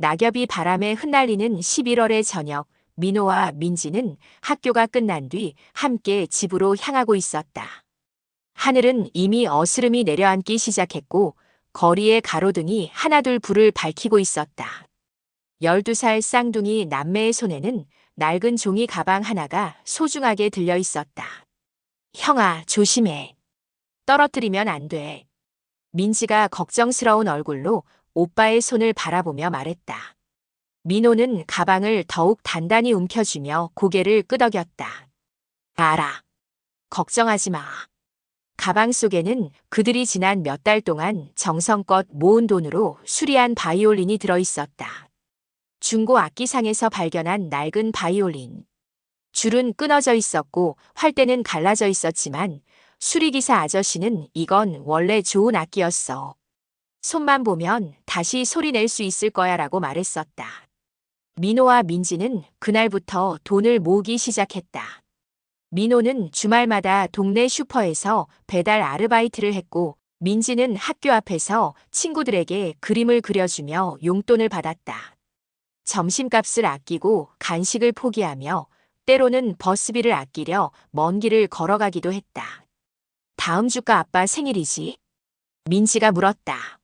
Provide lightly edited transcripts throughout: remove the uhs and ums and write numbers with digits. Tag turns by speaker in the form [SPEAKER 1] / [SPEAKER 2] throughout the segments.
[SPEAKER 1] 낙엽이 바람에 흩날리는 11월의 저녁, 민호와 민지는 학교가 끝난 뒤 함께 집으로 향하고 있었다. 하늘은 이미 어스름이 내려앉기 시작했고 거리의 가로등이 하나둘 불을 밝히고 있었다. 12살 쌍둥이 남매의 손에는 낡은 종이 가방 하나가 소중하게 들려 있었다. 형아, 조심해. 떨어뜨리면 안 돼. 민지가 걱정스러운 얼굴로 오빠의 손을 바라보며 말했다. 민호는 가방을 더욱 단단히 움켜쥐며 고개를 끄덕였다. 알아. 걱정하지 마. 가방 속에는 그들이 지난 몇 달 동안 정성껏 모은 돈으로 수리한 바이올린이 들어있었다. 중고 악기상에서 발견한 낡은 바이올린. 줄은 끊어져 있었고 활대는 갈라져 있었지만 수리기사 아저씨는 이건 원래 좋은 악기였어. 손만 보면 다시 소리 낼 수 있을 거야 라고 말했었다. 민호와 민지는 그날부터 돈을 모으기 시작했다. 민호는 주말마다 동네 슈퍼에서 배달 아르바이트를 했고 민지는 학교 앞에서 친구들에게 그림을 그려주며 용돈을 받았다. 점심값을 아끼고 간식을 포기하며 때로는 버스비를 아끼려 먼 길을 걸어가기도 했다. 다음 주가 아빠 생일이지? 민지가 물었다.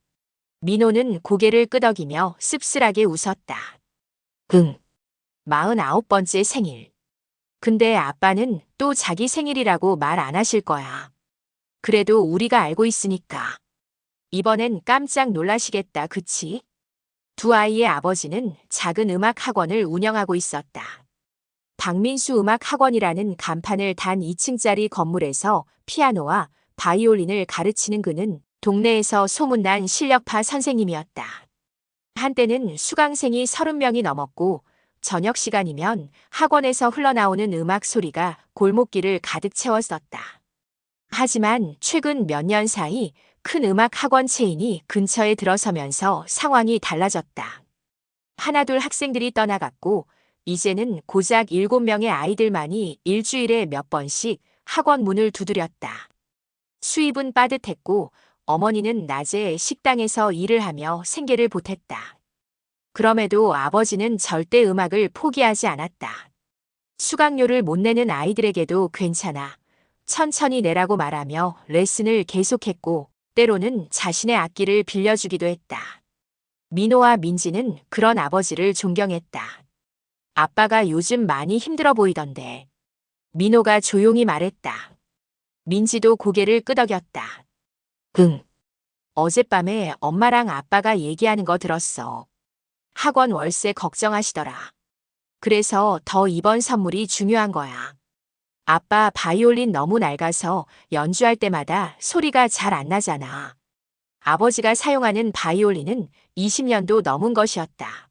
[SPEAKER 1] 민호는 고개를 끄덕이며 씁쓸하게 웃었다. 응. 49번째 생일. 근데 아빠는 또 자기 생일이라고 말 안 하실 거야. 그래도 우리가 알고 있으니까. 이번엔 깜짝 놀라시겠다, 그치? 두 아이의 아버지는 작은 음악 학원을 운영하고 있었다. 박민수 음악 학원이라는 간판을 단 2층짜리 건물에서 피아노와 바이올린을 가르치는 그는 동네에서 소문난 실력파 선생님이었다. 한때는 수강생이 30명이 넘었고 저녁 시간이면 학원에서 흘러나오는 음악 소리가 골목길을 가득 채웠었다. 하지만 최근 몇 년 사이 큰 음악 학원 체인이 근처에 들어서면서 상황이 달라졌다. 하나둘 학생들이 떠나갔고 이제는 고작 7명의 아이들만이 일주일에 몇 번씩 학원 문을 두드렸다. 수입은 빠듯했고 어머니는 낮에 식당에서 일을 하며 생계를 보탰다. 그럼에도 아버지는 절대 음악을 포기하지 않았다. 수강료를 못 내는 아이들에게도 괜찮아. 천천히 내라고 말하며 레슨을 계속했고 때로는 자신의 악기를 빌려주기도 했다. 민호와 민지는 그런 아버지를 존경했다. 아빠가 요즘 많이 힘들어 보이던데. 민호가 조용히 말했다. 민지도 고개를 끄덕였다. 응. 어젯밤에 엄마랑 아빠가 얘기하는 거 들었어. 학원 월세 걱정하시더라. 그래서 더 이번 선물이 중요한 거야. 아빠 바이올린 너무 낡아서 연주할 때마다 소리가 잘 안 나잖아. 아버지가 사용하는 바이올린은 20년도 넘은 것이었다.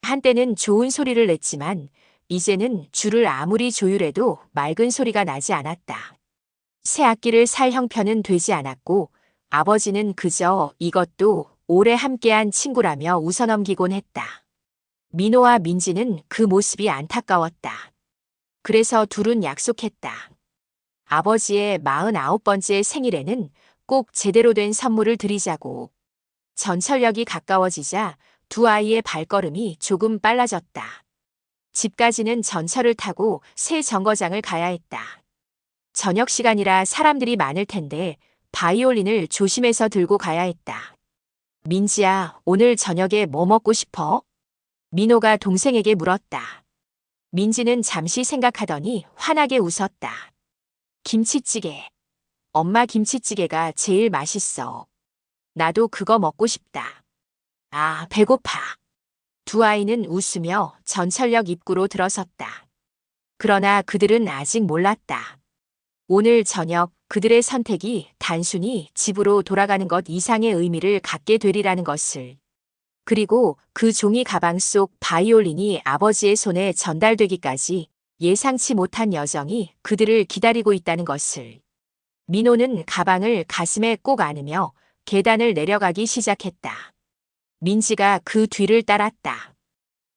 [SPEAKER 1] 한때는 좋은 소리를 냈지만 이제는 줄을 아무리 조율해도 맑은 소리가 나지 않았다. 새 악기를 살 형편은 되지 않았고 아버지는 그저 이것도 오래 함께한 친구라며 웃어넘기곤 했다. 민호와 민지는 그 모습이 안타까웠다. 그래서 둘은 약속했다. 아버지의 49번째 생일에는 꼭 제대로 된 선물을 드리자고. 전철역이 가까워지자 두 아이의 발걸음이 조금 빨라졌다. 집까지는 전철을 타고 새 정거장을 가야 했다. 저녁 시간이라 사람들이 많을 텐데 바이올린을 조심해서 들고 가야 했다. 민지야, 오늘 저녁에 뭐 먹고 싶어? 민호가 동생에게 물었다. 민지는 잠시 생각하더니 환하게 웃었다. 김치찌개. 엄마 김치찌개가 제일 맛있어. 나도 그거 먹고 싶다. 아, 배고파. 두 아이는 웃으며 전철역 입구로 들어섰다. 그러나 그들은 아직 몰랐다. 오늘 저녁 그들의 선택이 단순히 집으로 돌아가는 것 이상의 의미를 갖게 되리라는 것을. 그리고 그 종이 가방 속 바이올린이 아버지의 손에 전달되기까지 예상치 못한 여정이 그들을 기다리고 있다는 것을. 민호는 가방을 가슴에 꼭 안으며 계단을 내려가기 시작했다. 민지가 그 뒤를 따랐다.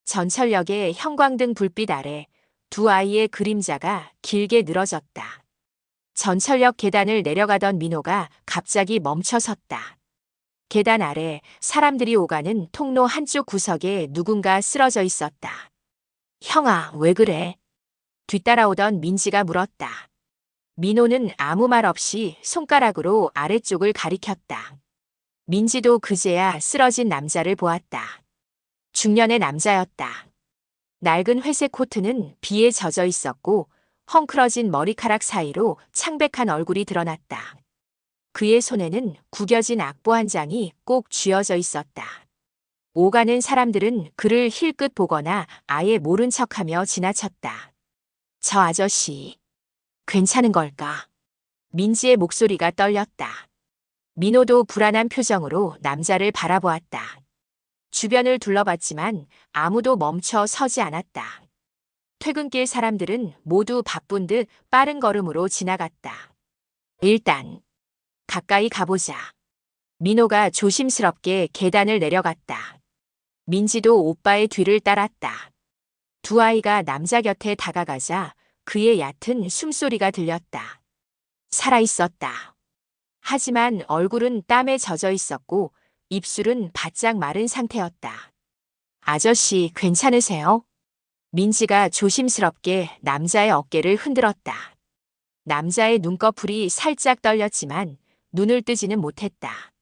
[SPEAKER 1] 전철역의 형광등 불빛 아래 두 아이의 그림자가 길게 늘어졌다. 전철역 계단을 내려가던 민호가 갑자기 멈춰섰다. 계단 아래 사람들이 오가는 통로 한쪽 구석에 누군가 쓰러져 있었다. 형아, 왜 그래? 뒤따라오던 민지가 물었다. 민호는 아무 말 없이 손가락으로 아래쪽을 가리켰다. 민지도 그제야 쓰러진 남자를 보았다. 중년의 남자였다. 낡은 회색 코트는 비에 젖어 있었고 헝클어진 머리카락 사이로 창백한 얼굴이 드러났다. 그의 손에는 구겨진 악보 한 장이 꼭 쥐어져 있었다. 오가는 사람들은 그를 힐끗 보거나 아예 모른 척하며 지나쳤다. 저 아저씨, 괜찮은 걸까? 민지의 목소리가 떨렸다. 민호도 불안한 표정으로 남자를 바라보았다. 주변을 둘러봤지만 아무도 멈춰 서지 않았다. 퇴근길 사람들은 모두 바쁜 듯 빠른 걸음으로 지나갔다. 일단 가까이 가보자. 민호가 조심스럽게 계단을 내려갔다. 민지도 오빠의 뒤를 따랐다. 두 아이가 남자 곁에 다가가자 그의 얕은 숨소리가 들렸다. 살아있었다. 하지만 얼굴은 땀에 젖어 있었고 입술은 바짝 마른 상태였다. 아저씨, 괜찮으세요? 민지가 조심스럽게 남자의 어깨를 흔들었다. 남자의 눈꺼풀이 살짝 떨렸지만 눈을 뜨지는 못했다.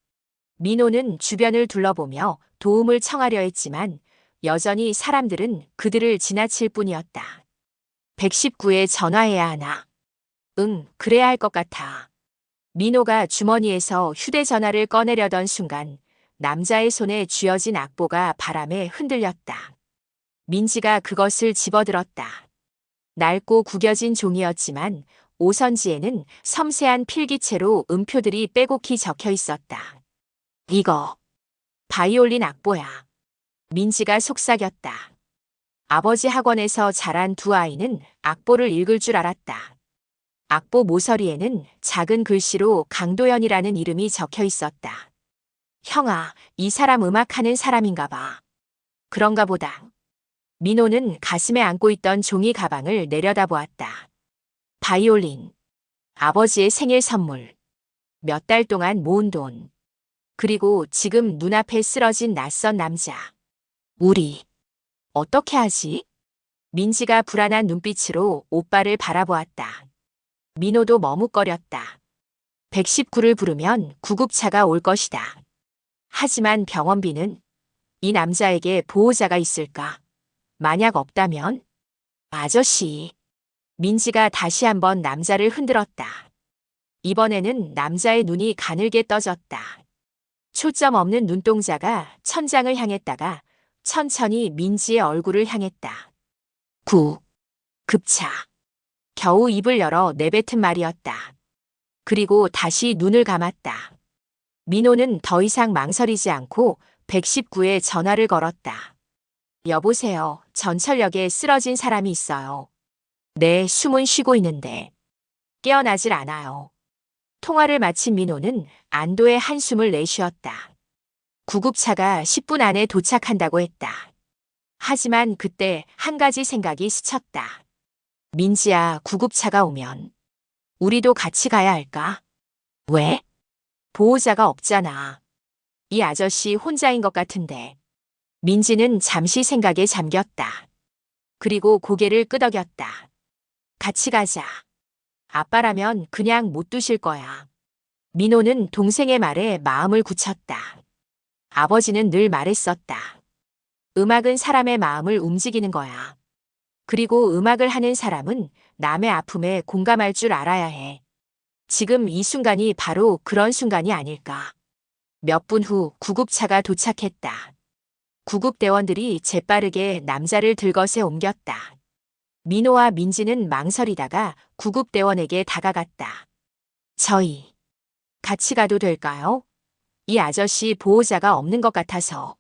[SPEAKER 1] 민호는 주변을 둘러보며 도움을 청하려 했지만 여전히 사람들은 그들을 지나칠 뿐이었다. 119에 전화해야 하나? 응, 그래야 할 것 같아. 민호가 주머니에서 휴대전화를 꺼내려던 순간 남자의 손에 쥐어진 악보가 바람에 흔들렸다. 민지가 그것을 집어들었다. 낡고 구겨진 종이였지만 오선지에는 섬세한 필기체로 음표들이 빼곡히 적혀 있었다. 이거 바이올린 악보야. 민지가 속삭였다. 아버지 학원에서 자란 두 아이는 악보를 읽을 줄 알았다. 악보 모서리에는 작은 글씨로 강도연이라는 이름이 적혀 있었다. 형아, 이 사람 음악하는 사람인가 봐. 그런가 보다. 민호는 가슴에 안고 있던 종이 가방을 내려다보았다. 바이올린. 아버지의 생일 선물. 몇 달 동안 모은 돈. 그리고 지금 눈앞에 쓰러진 낯선 남자. 우리 어떻게 하지? 민지가 불안한 눈빛으로 오빠를 바라보았다. 민호도 머뭇거렸다. 119를 부르면 구급차가 올 것이다. 하지만 병원비는? 이 남자에게 보호자가 있을까? 만약 없다면? 아저씨. 민지가 다시 한번 남자를 흔들었다. 이번에는 남자의 눈이 가늘게 떠졌다. 초점 없는 눈동자가 천장을 향했다가 천천히 민지의 얼굴을 향했다. 급차. 겨우 입을 열어 내뱉은 말이었다. 그리고 다시 눈을 감았다. 민호는 더 이상 망설이지 않고 119에 전화를 걸었다. 여보세요. 전철역에 쓰러진 사람이 있어요. 네, 숨은 쉬고 있는데 깨어나질 않아요. 통화를 마친 민호는 안도의 한숨을 내쉬었다. 구급차가 10분 안에 도착한다고 했다. 하지만 그때 한 가지 생각이 스쳤다. 민지야, 구급차가 오면 우리도 같이 가야 할까? 왜? 보호자가 없잖아. 이 아저씨 혼자인 것 같은데. 민지는 잠시 생각에 잠겼다. 그리고 고개를 끄덕였다. 같이 가자. 아빠라면 그냥 못 두실 거야. 민호는 동생의 말에 마음을 굳혔다. 아버지는 늘 말했었다. 음악은 사람의 마음을 움직이는 거야. 그리고 음악을 하는 사람은 남의 아픔에 공감할 줄 알아야 해. 지금 이 순간이 바로 그런 순간이 아닐까. 몇 분 후 구급차가 도착했다. 구급대원들이 재빠르게 남자를 들것에 옮겼다. 민호와 민지는 망설이다가 구급대원에게 다가갔다. 저희 같이 가도 될까요? 이 아저씨 보호자가 없는 것 같아서.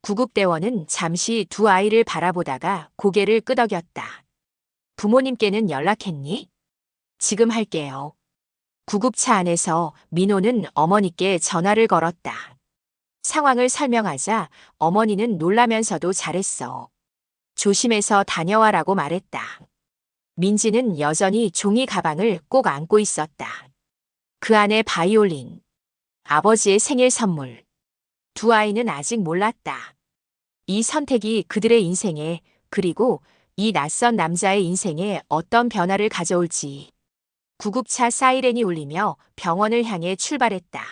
[SPEAKER 1] 구급대원은 잠시 두 아이를 바라보다가 고개를 끄덕였다. 부모님께는 연락했니? 지금 할게요. 구급차 안에서 민호는 어머니께 전화를 걸었다. 상황을 설명하자 어머니는 놀라면서도 잘했어. 조심해서 다녀와라고 말했다. 민지는 여전히 종이 가방을 꼭 안고 있었다. 그 안에 바이올린, 아버지의 생일 선물, 두 아이는 아직 몰랐다. 이 선택이 그들의 인생에, 그리고 이 낯선 남자의 인생에 어떤 변화를 가져올지. 구급차 사이렌이 울리며 병원을 향해 출발했다.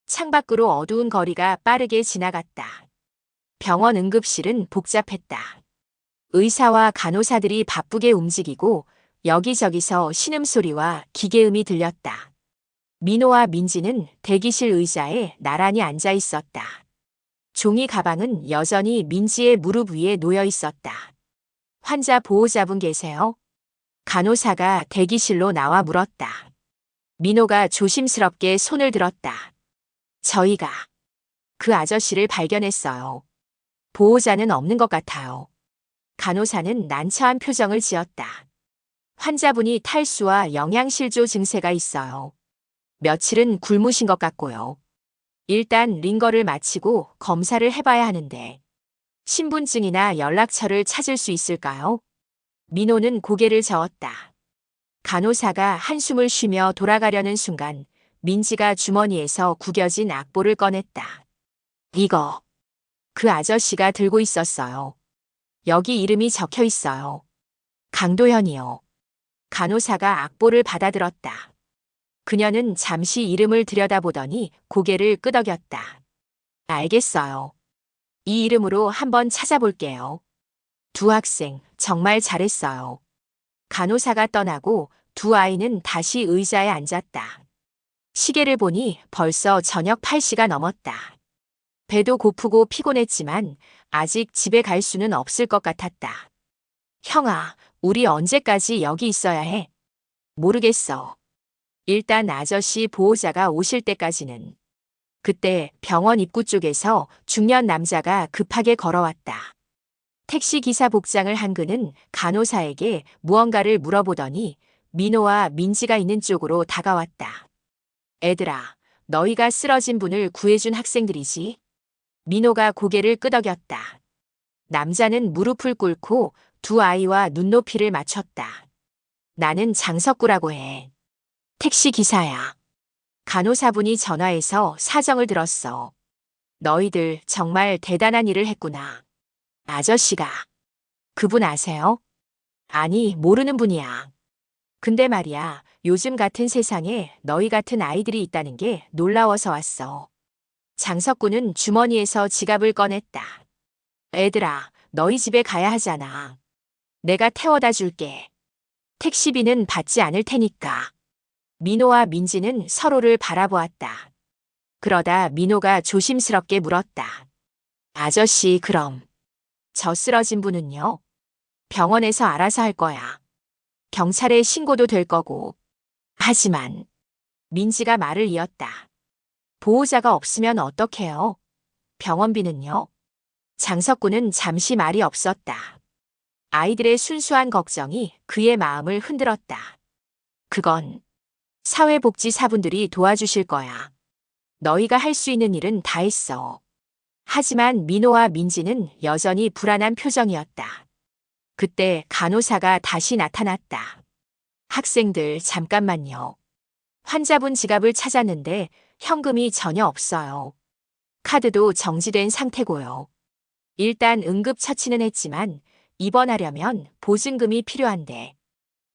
[SPEAKER 1] 창밖으로 어두운 거리가 빠르게 지나갔다. 병원 응급실은 복잡했다. 의사와 간호사들이 바쁘게 움직이고 여기저기서 신음소리와 기계음이 들렸다. 민호와 민지는 대기실 의자에 나란히 앉아 있었다. 종이 가방은 여전히 민지의 무릎 위에 놓여 있었다. 환자 보호자분 계세요? 간호사가 대기실로 나와 물었다. 민호가 조심스럽게 손을 들었다. 저희가 그 아저씨를 발견했어요. 보호자는 없는 것 같아요. 간호사는 난처한 표정을 지었다. 환자분이 탈수와 영양실조 증세가 있어요. 며칠은 굶으신 것 같고요. 일단 링거를 마치고 검사를 해봐야 하는데 신분증이나 연락처를 찾을 수 있을까요? 민호는 고개를 저었다. 간호사가 한숨을 쉬며 돌아가려는 순간 민지가 주머니에서 구겨진 악보를 꺼냈다. 이거 그 아저씨가 들고 있었어요. 여기 이름이 적혀 있어요. 강도현이요. 간호사가 악보를 받아들었다. 그녀는 잠시 이름을 들여다보더니 고개를 끄덕였다. 알겠어요. 이 이름으로 한번 찾아볼게요. 두 학생 정말 잘했어요. 간호사가 떠나고 두 아이는 다시 의자에 앉았다. 시계를 보니 벌써 저녁 8시가 넘었다. 배도 고프고 피곤했지만 아직 집에 갈 수는 없을 것 같았다. 형아, 우리 언제까지 여기 있어야 해? 모르겠어. 일단 아저씨 보호자가 오실 때까지는. 그때 병원 입구 쪽에서 중년 남자가 급하게 걸어왔다. 택시기사 복장을 한 그는 간호사에게 무언가를 물어보더니 민호와 민지가 있는 쪽으로 다가왔다. 애들아, 너희가 쓰러진 분을 구해준 학생들이지? 민호가 고개를 끄덕였다. 남자는 무릎을 꿇고 두 아이와 눈높이를 맞췄다. 나는 장석구라고 해. 택시기사야. 간호사분이 전화해서 사정을 들었어. 너희들 정말 대단한 일을 했구나. 아저씨가. 그분 아세요? 아니, 모르는 분이야. 근데 말이야, 요즘 같은 세상에 너희 같은 아이들이 있다는 게 놀라워서 왔어. 장석구는 주머니에서 지갑을 꺼냈다. 애들아, 너희 집에 가야 하잖아. 내가 태워다 줄게. 택시비는 받지 않을 테니까. 민호와 민지는 서로를 바라보았다. 그러다 민호가 조심스럽게 물었다. 아저씨, 그럼 저 쓰러진 분은요? 병원에서 알아서 할 거야. 경찰에 신고도 될 거고. 하지만 민지가 말을 이었다. 보호자가 없으면 어떡해요? 병원비는요? 장석구는 잠시 말이 없었다. 아이들의 순수한 걱정이 그의 마음을 흔들었다. 그건 사회복지사분들이 도와주실 거야. 너희가 할 수 있는 일은 다 했어. 하지만 민호와 민지는 여전히 불안한 표정이었다. 그때 간호사가 다시 나타났다. 학생들, 잠깐만요. 환자분 지갑을 찾았는데 현금이 전혀 없어요. 카드도 정지된 상태고요. 일단 응급처치는 했지만 입원하려면 보증금이 필요한데.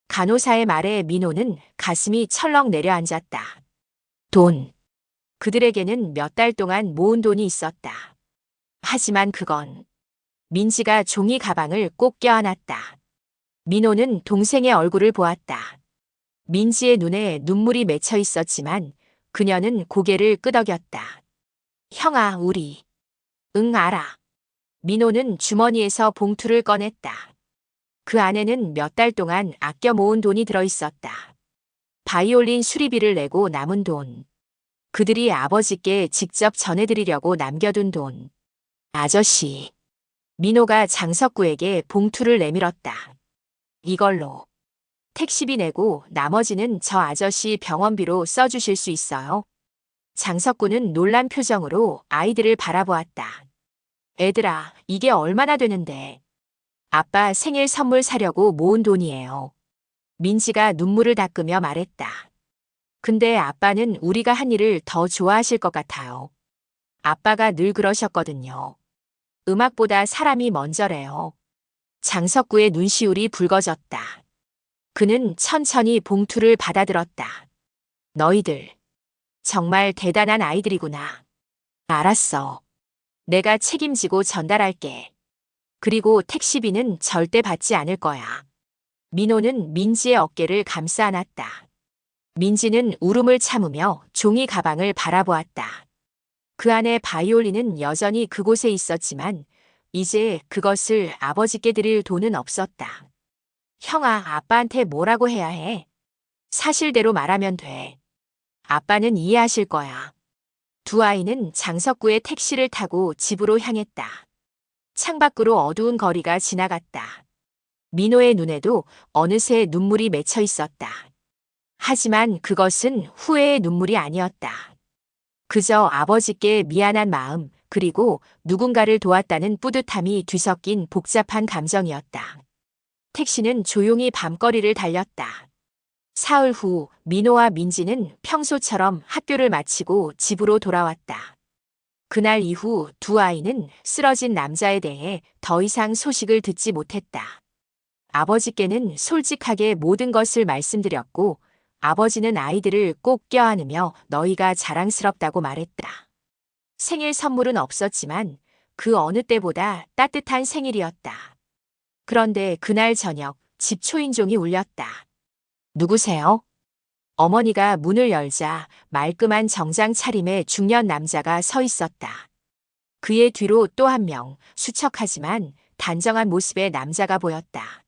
[SPEAKER 1] 간호사의 말에 민호는 가슴이 철렁 내려앉았다. 돈. 그들에게는 몇 달 동안 모은 돈이 있었다. 하지만 그건 민지가 종이 가방을 꼭 껴안았다. 민호는 동생의 얼굴을 보았다. 민지의 눈에 눈물이 맺혀 있었지만 그녀는 고개를 끄덕였다. 형아, 우리. 응, 알아. 민호는 주머니에서 봉투를 꺼냈다. 그 안에는 몇 달 동안 아껴 모은 돈이 들어있었다. 바이올린 수리비를 내고 남은 돈. 그들이 아버지께 직접 전해드리려고 남겨둔 돈. 아저씨. 민호가 장석구에게 봉투를 내밀었다. 이걸로 택시비 내고 나머지는 저 아저씨 병원비로 써주실 수 있어요? 장석구는 놀란 표정으로 아이들을 바라보았다. 애들아, 이게 얼마나 되는데? 아빠 생일 선물 사려고 모은 돈이에요. 민지가 눈물을 닦으며 말했다. 근데 아빠는 우리가 한 일을 더 좋아하실 것 같아요. 아빠가 늘 그러셨거든요. 음악보다 사람이 먼저래요. 장석구의 눈시울이 붉어졌다. 그는 천천히 봉투를 받아들었다. 너희들, 정말 대단한 아이들이구나. 알았어. 내가 책임지고 전달할게. 그리고 택시비는 절대 받지 않을 거야. 민호는 민지의 어깨를 감싸 안았다. 민지는 울음을 참으며 종이 가방을 바라보았다. 그 안에 바이올린은 여전히 그곳에 있었지만 이제 그것을 아버지께 드릴 돈은 없었다. 형아, 아빠한테 뭐라고 해야 해? 사실대로 말하면 돼. 아빠는 이해하실 거야. 두 아이는 장석구의 택시를 타고 집으로 향했다. 창밖으로 어두운 거리가 지나갔다. 민호의 눈에도 어느새 눈물이 맺혀 있었다. 하지만 그것은 후회의 눈물이 아니었다. 그저 아버지께 미안한 마음, 그리고 누군가를 도왔다는 뿌듯함이 뒤섞인 복잡한 감정이었다. 택시는 조용히 밤거리를 달렸다. 사흘 후 민호와 민지는 평소처럼 학교를 마치고 집으로 돌아왔다. 그날 이후 두 아이는 쓰러진 남자에 대해 더 이상 소식을 듣지 못했다. 아버지께는 솔직하게 모든 것을 말씀드렸고 아버지는 아이들을 꼭 껴안으며 너희가 자랑스럽다고 말했다. 생일 선물은 없었지만 그 어느 때보다 따뜻한 생일이었다. 그런데 그날 저녁 집 초인종이 울렸다. 누구세요? 어머니가 문을 열자 말끔한 정장 차림의 중년 남자가 서 있었다. 그의 뒤로 또 한 명, 수척하지만 단정한 모습의 남자가 보였다.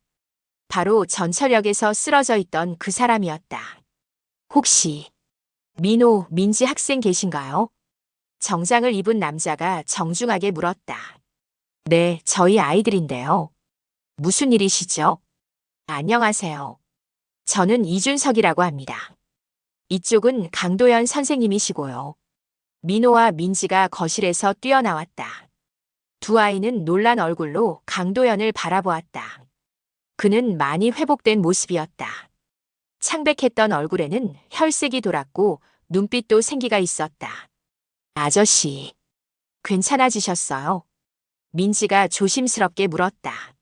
[SPEAKER 1] 바로 전철역에서 쓰러져 있던 그 사람이었다. 혹시 민호, 민지 학생 계신가요? 정장을 입은 남자가 정중하게 물었다. 네, 저희 아이들인데요. 무슨 일이시죠? 안녕하세요. 저는 이준석이라고 합니다. 이쪽은 강도연 선생님이시고요. 민호와 민지가 거실에서 뛰어나왔다. 두 아이는 놀란 얼굴로 강도연을 바라보았다. 그는 많이 회복된 모습이었다. 창백했던 얼굴에는 혈색이 돌았고 눈빛도 생기가 있었다. 아저씨, 괜찮아지셨어요? 민지가 조심스럽게 물었다.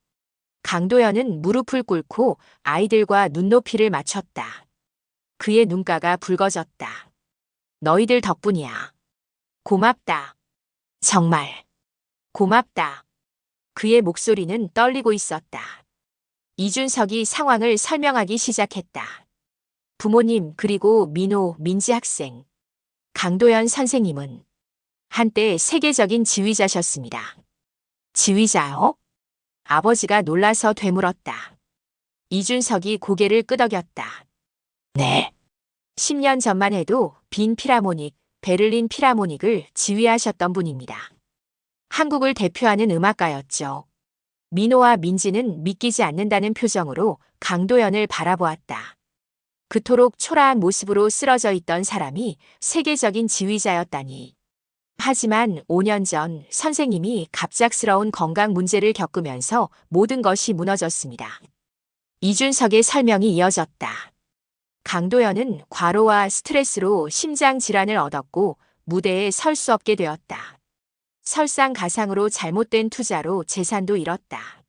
[SPEAKER 1] 강도연은 무릎을 꿇고 아이들과 눈높이를 맞췄다. 그의 눈가가 붉어졌다. 너희들 덕분이야. 고맙다. 정말 고맙다. 그의 목소리는 떨리고 있었다. 이준석이 상황을 설명하기 시작했다. 부모님 그리고 민호, 민지 학생. 강도연 선생님은 한때 세계적인 지휘자셨습니다. 지휘자요? 아버지가 놀라서 되물었다. 이준석이 고개를 끄덕였다. 네. 10년 전만 해도 빈 필하모닉, 베를린 필하모닉을 지휘하셨던 분입니다. 한국을 대표하는 음악가였죠. 민호와 민지는 믿기지 않는다는 표정으로 강도연을 바라보았다. 그토록 초라한 모습으로 쓰러져 있던 사람이 세계적인 지휘자였다니. 하지만 5년 전 선생님이 갑작스러운 건강 문제를 겪으면서 모든 것이 무너졌습니다. 이준석의 설명이 이어졌다. 강도연은 과로와 스트레스로 심장 질환을 얻었고 무대에 설 수 없게 되었다. 설상가상으로 잘못된 투자로 재산도 잃었다.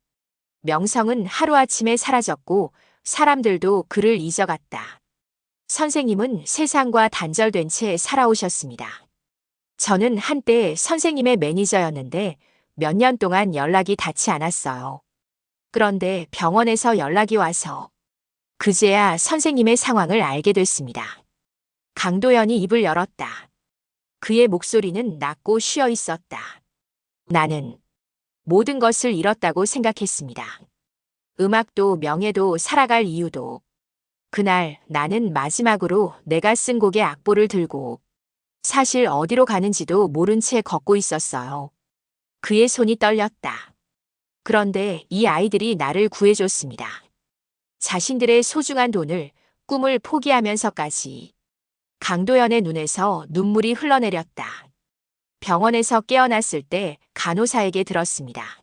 [SPEAKER 1] 명성은 하루아침에 사라졌고 사람들도 그를 잊어갔다. 선생님은 세상과 단절된 채 살아오셨습니다. 저는 한때 선생님의 매니저였는데 몇 년 동안 연락이 닿지 않았어요. 그런데 병원에서 연락이 와서 그제야 선생님의 상황을 알게 됐습니다. 강도연이 입을 열었다. 그의 목소리는 낮고 쉬어 있었다. 나는 모든 것을 잃었다고 생각했습니다. 음악도 명예도 살아갈 이유도. 그날 나는 마지막으로 내가 쓴 곡의 악보를 들고 사실 어디로 가는지도 모른 채 걷고 있었어요. 그의 손이 떨렸다. 그런데 이 아이들이 나를 구해줬습니다. 자신들의 소중한 돈을, 꿈을 포기하면서까지. 강도연의 눈에서 눈물이 흘러내렸다. 병원에서 깨어났을 때 간호사에게 들었습니다.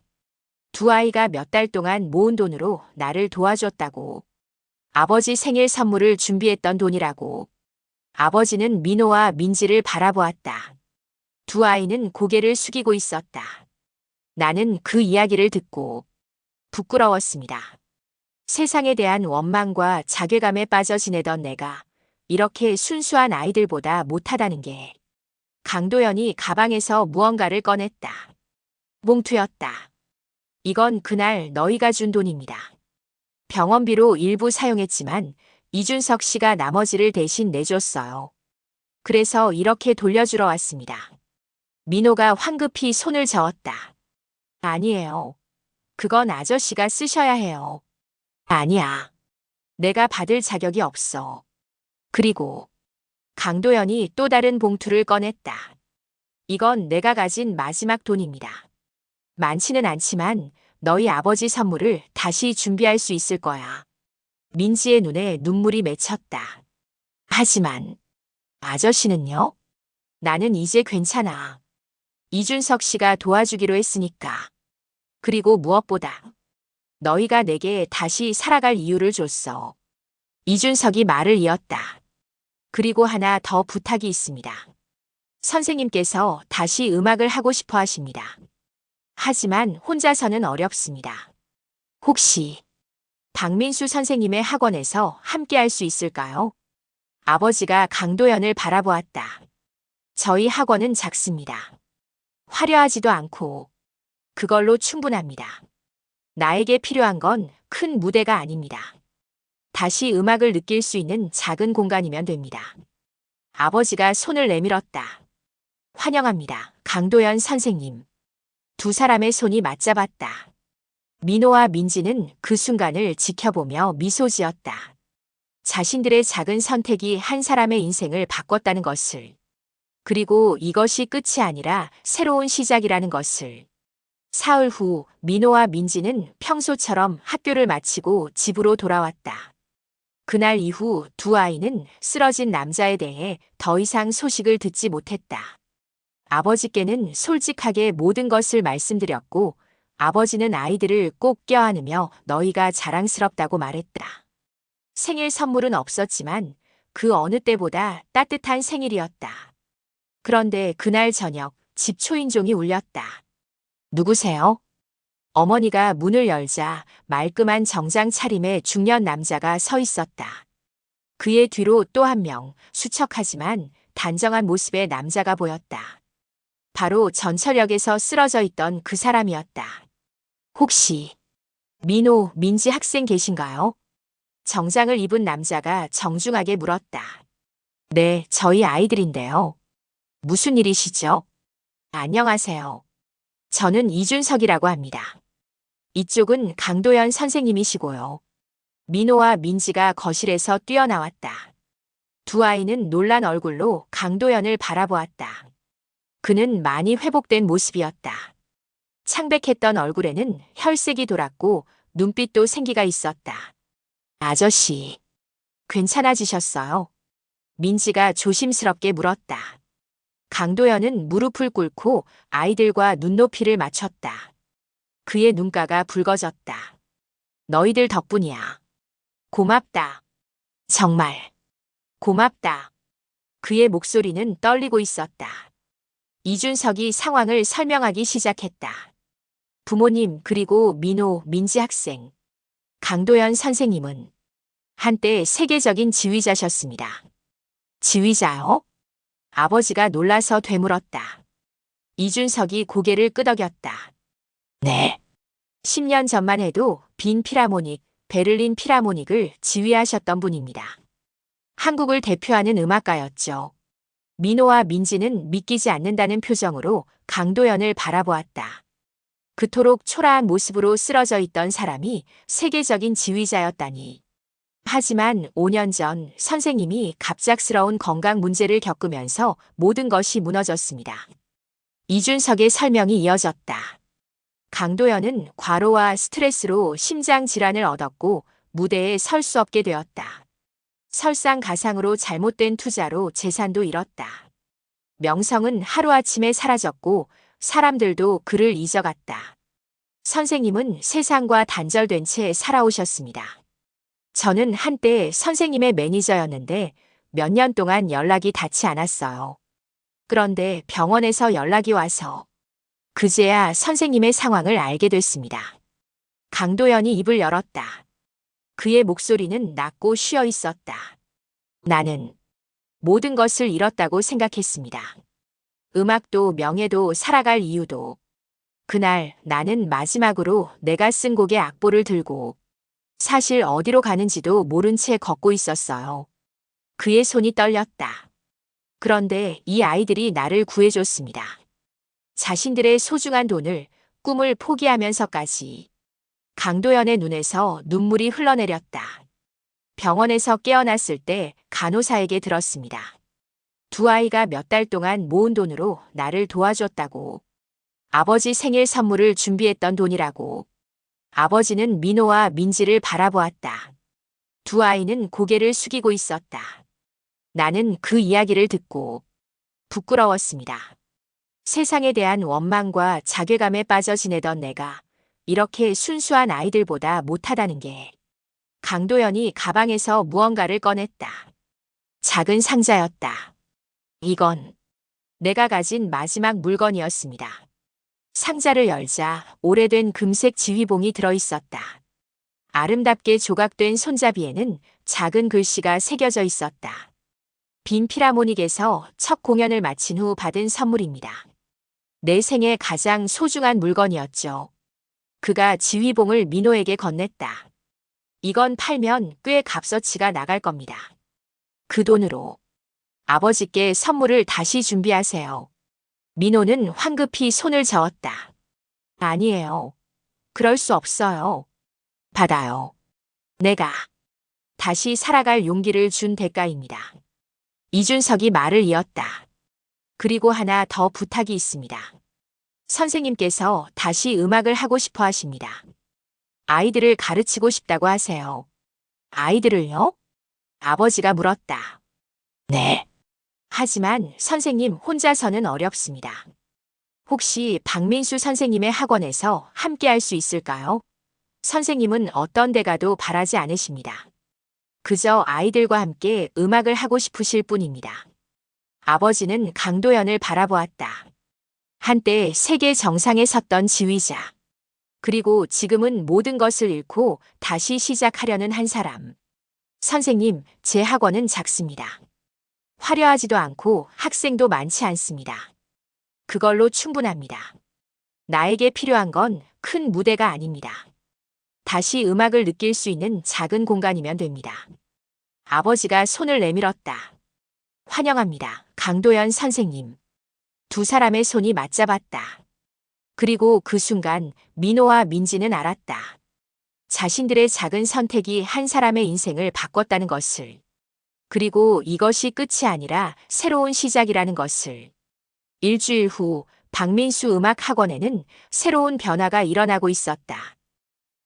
[SPEAKER 1] 두 아이가 몇 달 동안 모은 돈으로 나를 도와줬다고. 아버지 생일 선물을 준비했던 돈이라고. 아버지는 민호와 민지를 바라보았다. 두 아이는 고개를 숙이고 있었다. 나는 그 이야기를 듣고 부끄러웠습니다. 세상에 대한 원망과 자괴감에 빠져 지내던 내가 이렇게 순수한 아이들보다 못하다는 게. 강도연이 가방에서 무언가를 꺼냈다. 봉투였다. 이건 그날 너희가 준 돈입니다. 병원비로 일부 사용했지만 이준석 씨가 나머지를 대신 내줬어요. 그래서 이렇게 돌려주러 왔습니다. 민호가 황급히 손을 저었다. 아니에요. 그건 아저씨가 쓰셔야 해요. 아니야. 내가 받을 자격이 없어. 그리고 강도연이 또 다른 봉투를 꺼냈다. 이건 내가 가진 마지막 돈입니다. 많지는 않지만 너희 아버지 선물을 다시 준비할 수 있을 거야. 민지의 눈에 눈물이 맺혔다. 하지만 아저씨는요? 나는 이제 괜찮아. 이준석 씨가 도와주기로 했으니까. 그리고 무엇보다 너희가 내게 다시 살아갈 이유를 줬어. 이준석이 말을 이었다. 그리고 하나 더 부탁이 있습니다. 선생님께서 다시 음악을 하고 싶어 하십니다. 하지만 혼자서는 어렵습니다. 혹시 박민수 선생님의 학원에서 함께 할 수 있을까요? 아버지가 강도연을 바라보았다. 저희 학원은 작습니다. 화려하지도 않고 그걸로 충분합니다. 나에게 필요한 건 큰 무대가 아닙니다. 다시 음악을 느낄 수 있는 작은 공간이면 됩니다. 아버지가 손을 내밀었다. 환영합니다, 강도연 선생님. 두 사람의 손이 맞잡았다. 민호와 민지는 그 순간을 지켜보며 미소 지었다. 자신들의 작은 선택이 한 사람의 인생을 바꿨다는 것을. 그리고 이것이 끝이 아니라 새로운 시작이라는 것을. 사흘 후 민호와 민지는 평소처럼 학교를 마치고 집으로 돌아왔다. 그날 이후 두 아이는 쓰러진 남자에 대해 더 이상 소식을 듣지 못했다. 아버지께는 솔직하게 모든 것을 말씀드렸고 아버지는 아이들을 꼭 껴안으며 너희가 자랑스럽다고 말했다. 생일 선물은 없었지만 그 어느 때보다 따뜻한 생일이었다. 그런데 그날 저녁 집 초인종이 울렸다. 누구세요? 어머니가 문을 열자 말끔한 정장 차림의 중년 남자가 서 있었다. 그의 뒤로 또 한 명, 수척하지만 단정한 모습의 남자가 보였다. 바로 전철역에서 쓰러져 있던 그 사람이었다. 혹시 민호, 민지 학생 계신가요? 정장을 입은 남자가 정중하게 물었다. 네, 저희 아이들인데요. 무슨 일이시죠? 안녕하세요. 저는 이준석이라고 합니다. 이쪽은 강도연 선생님이시고요. 민호와 민지가 거실에서 뛰어나왔다. 두 아이는 놀란 얼굴로 강도연을 바라보았다. 그는 많이 회복된 모습이었다. 창백했던 얼굴에는 혈색이 돌았고 눈빛도 생기가 있었다. 아저씨, 괜찮아지셨어요? 민지가 조심스럽게 물었다. 강도연은 무릎을 꿇고 아이들과 눈높이를 맞췄다. 그의 눈가가 붉어졌다. 너희들 덕분이야. 고맙다. 정말 고맙다. 그의 목소리는 떨리고 있었다. 이준석이 상황을 설명하기 시작했다. 부모님 그리고 민호, 민지 학생. 강도연 선생님은 한때 세계적인 지휘자셨습니다. 지휘자요? 아버지가 놀라서 되물었다. 이준석이 고개를 끄덕였다. 네. 10년 전만 해도 빈 필하모닉, 베를린 필하모닉을 지휘하셨던 분입니다. 한국을 대표하는 음악가였죠. 민호와 민지는 믿기지 않는다는 표정으로 강도연을 바라보았다. 그토록 초라한 모습으로 쓰러져 있던 사람이 세계적인 지휘자였다니. 하지만 5년 전 선생님이 갑작스러운 건강 문제를 겪으면서 모든 것이 무너졌습니다. 이준석의 설명이 이어졌다. 강도연은 과로와 스트레스로 심장 질환을 얻었고 무대에 설 수 없게 되었다. 설상가상으로 잘못된 투자로 재산도 잃었다. 명성은 하루아침에 사라졌고 사람들도 그를 잊어갔다. 선생님은 세상과 단절된 채 살아오셨습니다. 저는 한때 선생님의 매니저였는데 몇 년 동안 연락이 닿지 않았어요. 그런데 병원에서 연락이 와서 그제야 선생님의 상황을 알게 됐습니다. 강도연이 입을 열었다. 그의 목소리는 낮고 쉬어 있었다. 나는 모든 것을 잃었다고 생각했습니다. 음악도 명예도 살아갈 이유도. 그날 나는 마지막으로 내가 쓴 곡의 악보를 들고 사실 어디로 가는지도 모른 채 걷고 있었어요. 그의 손이 떨렸다. 그런데 이 아이들이 나를 구해줬습니다. 자신들의 소중한 돈을, 꿈을 포기하면서까지. 강도연의 눈에서 눈물이 흘러내렸다. 병원에서 깨어났을 때 간호사에게 들었습니다. 두 아이가 몇 달 동안 모은 돈으로 나를 도와줬다고. 아버지 생일 선물을 준비했던 돈이라고. 아버지는 민호와 민지를 바라보았다. 두 아이는 고개를 숙이고 있었다. 나는 그 이야기를 듣고 부끄러웠습니다. 세상에 대한 원망과 자괴감에 빠져 지내던 내가 이렇게 순수한 아이들보다 못하다는 게. 강도연이 가방에서 무언가를 꺼냈다. 작은 상자였다. 이건 내가 가진 마지막 물건이었습니다. 상자를 열자 오래된 금색 지휘봉이 들어있었다. 아름답게 조각된 손잡이에는 작은 글씨가 새겨져 있었다. 빈 피라모닉에서 첫 공연을 마친 후 받은 선물입니다. 내 생애 가장 소중한 물건이었죠. 그가 지휘봉을 민호에게 건넸다. 이건 팔면 꽤 값어치가 나갈 겁니다. 그 돈으로 아버지께 선물을 다시 준비하세요. 민호는 황급히 손을 저었다. 아니에요. 그럴 수 없어요. 받아요. 내가 다시 살아갈 용기를 준 대가입니다. 이준석이 말을 이었다. 그리고 하나 더 부탁이 있습니다. 선생님께서 다시 음악을 하고 싶어 하십니다. 아이들을 가르치고 싶다고 하세요. 아이들을요? 아버지가 물었다. 네. 하지만 선생님 혼자서는 어렵습니다. 혹시 박민수 선생님의 학원에서 함께 할 수 있을까요? 선생님은 어떤 데 가도 바라지 않으십니다. 그저 아이들과 함께 음악을 하고 싶으실 뿐입니다. 아버지는 강도연을 바라보았다. 한때 세계 정상에 섰던 지휘자. 그리고 지금은 모든 것을 잃고 다시 시작하려는 한 사람. 선생님, 제 학원은 작습니다. 화려하지도 않고 학생도 많지 않습니다. 그걸로 충분합니다. 나에게 필요한 건 큰 무대가 아닙니다. 다시 음악을 느낄 수 있는 작은 공간이면 됩니다. 아버지가 손을 내밀었다. 환영합니다, 강도연 선생님. 두 사람의 손이 맞잡았다. 그리고 그 순간 민호와 민지는 알았다. 자신들의 작은 선택이 한 사람의 인생을 바꿨다는 것을. 그리고 이것이 끝이 아니라 새로운 시작이라는 것을. 일주일 후 박민수 음악학원에는 새로운 변화가 일어나고 있었다.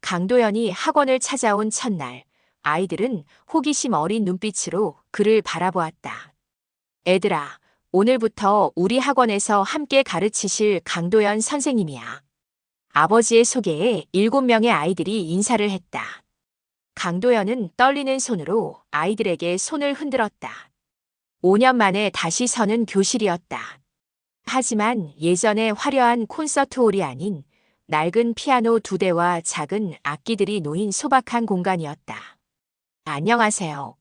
[SPEAKER 1] 강도연이 학원을 찾아온 첫날, 아이들은 호기심 어린 눈빛으로 그를 바라보았다. 애들아, 오늘부터 우리 학원에서 함께 가르치실 강도연 선생님이야. 아버지의 소개에 7명의 아이들이 인사를 했다. 강도연은 떨리는 손으로 아이들에게 손을 흔들었다. 5년 만에 다시 서는 교실이었다. 하지만 예전의 화려한 콘서트홀이 아닌 낡은 피아노 2대와 작은 악기들이 놓인 소박한 공간이었다. 안녕하세요.